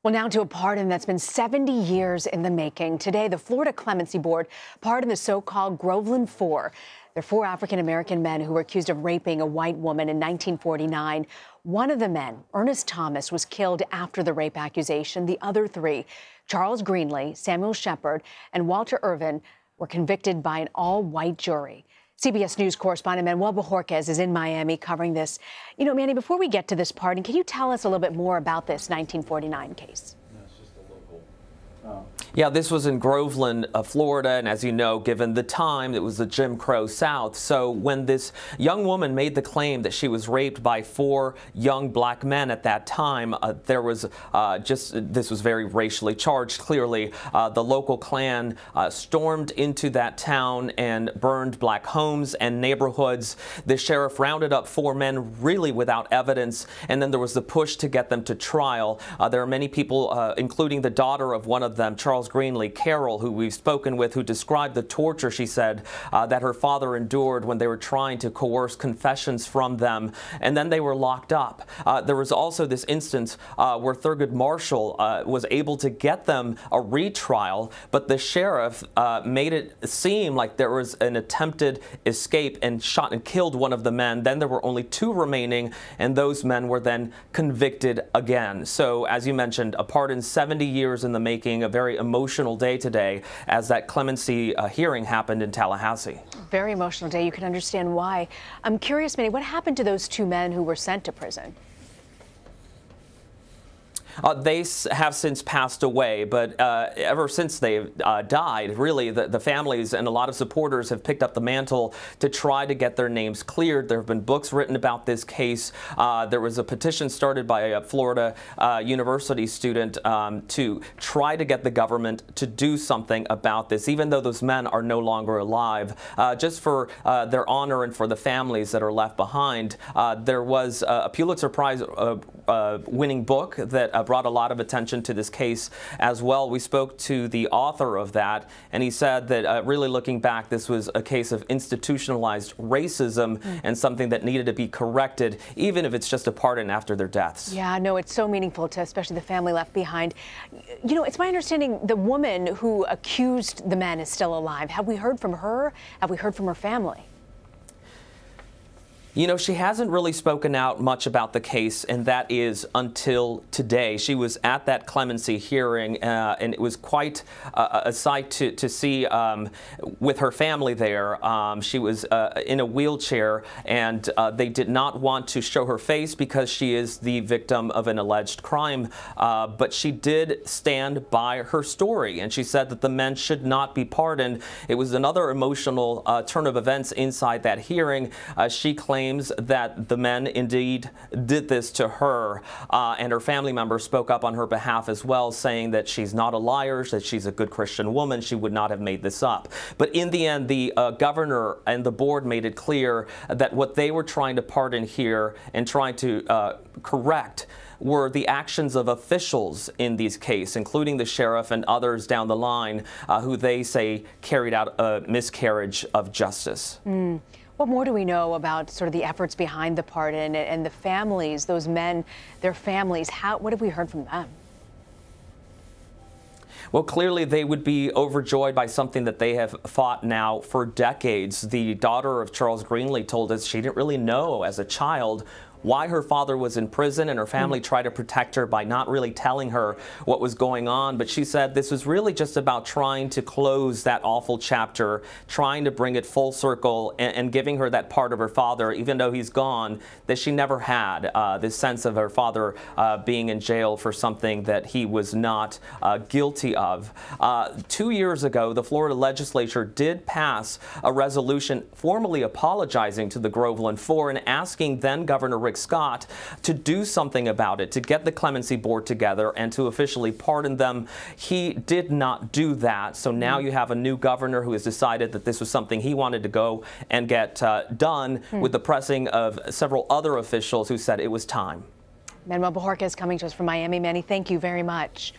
Well, now to a pardon that's been 70 years in the making. Today, the Florida Clemency Board pardoned the so-called Groveland Four. They're four African-American men who were accused of raping a white woman in 1949. One of the men, Ernest Thomas, was killed after the rape accusation. The other three, Charles Greenlee, Samuel Shepard, and Walter Irvin, were convicted by an all-white jury. CBS News correspondent Manuel Bojorquez is in Miami covering this. You know, Manny, before we get to this pardon, can you tell us a little bit more about this 1949 case? Yeah, this was in Groveland, Florida, and as you know, given the time, it was the Jim Crow South. So when this young woman made the claim that she was raped by four young black men at that time, there was this was very racially charged, clearly. The local Klan stormed into that town and burned black homes and neighborhoods. The sheriff rounded up four men really without evidence, and then there was the push to get them to trial. There are many people, including the daughter of one of them, Charles Greenlee, Carol, who we've spoken with, who described the torture, she said, that her father endured when they were trying to coerce confessions from them, and then they were locked up. There was also this instance where Thurgood Marshall was able to get them a retrial, but the sheriff made it seem like there was an attempted escape and shot and killed one of the men. Then there were only two remaining, and those men were then convicted again. So, as you mentioned, a pardon 70 years in the making, a very emotional day today as that clemency hearing happened in Tallahassee. Very emotional day. You can understand why. I'm curious, Manny, what happened to those two men who were sent to prison? They have since passed away, but ever since they died, really, the families and a lot of supporters have picked up the mantle to try to get their names cleared. There have been books written about this case. There was a petition started by a Florida University student to try to get the government to do something about this, even though those men are no longer alive. Just for their honor and for the families that are left behind, there was a Pulitzer Prize winning book that brought a lot of attention to this case as well. We spoke to the author of that, and he said that really looking back, this was a case of institutionalized racism and something that needed to be corrected, even if it's just a pardon after their deaths. Yeah, no, it's so meaningful to especially the family left behind. You know, it's my understanding the woman who accused the men is still alive. Have we heard from her? Have we heard from her family? You know, she hasn't really spoken out much about the case, and that is until today. She was at that clemency hearing, and it was quite a sight to see with her family there. She was in a wheelchair, and they did not want to show her face because she is the victim of an alleged crime, but she did stand by her story, and she said that the men should not be pardoned. It was another emotional turn of events inside that hearing. She claims that the men indeed did this to her, and her family members spoke up on her behalf as well, saying that she's not a liar, that she's a good Christian woman, she would not have made this up. But in the end, the governor and the board made it clear that what they were trying to pardon here and trying to correct were the actions of officials in these cases, including the sheriff and others down the line, who they say carried out a miscarriage of justice. What more do we know about sort of the efforts behind the pardon and the families, those men, their families? What have we heard from them? Well, clearly they would be overjoyed by something that they have fought now for decades. The daughter of Charles Greenlee told us she didn't really know as a child why her father was in prison, and her family tried to protect her by not really telling her what was going on. But she said this was really just about trying to close that awful chapter, trying to bring it full circle, and giving her that part of her father, even though he's gone, that she never had, this sense of her father being in jail for something that he was not guilty of. 2 years ago, the Florida legislature did pass a resolution formally apologizing to the Groveland Four and asking then Governor Rick Scott to do something about it, to get the Clemency Board together and to officially pardon them. He did not do that. So now you have a new governor who has decided that this was something he wanted to go and get done with the pressing of several other officials who said it was time. Manuel Bojorquez coming to us from Miami. Manny, thank you very much.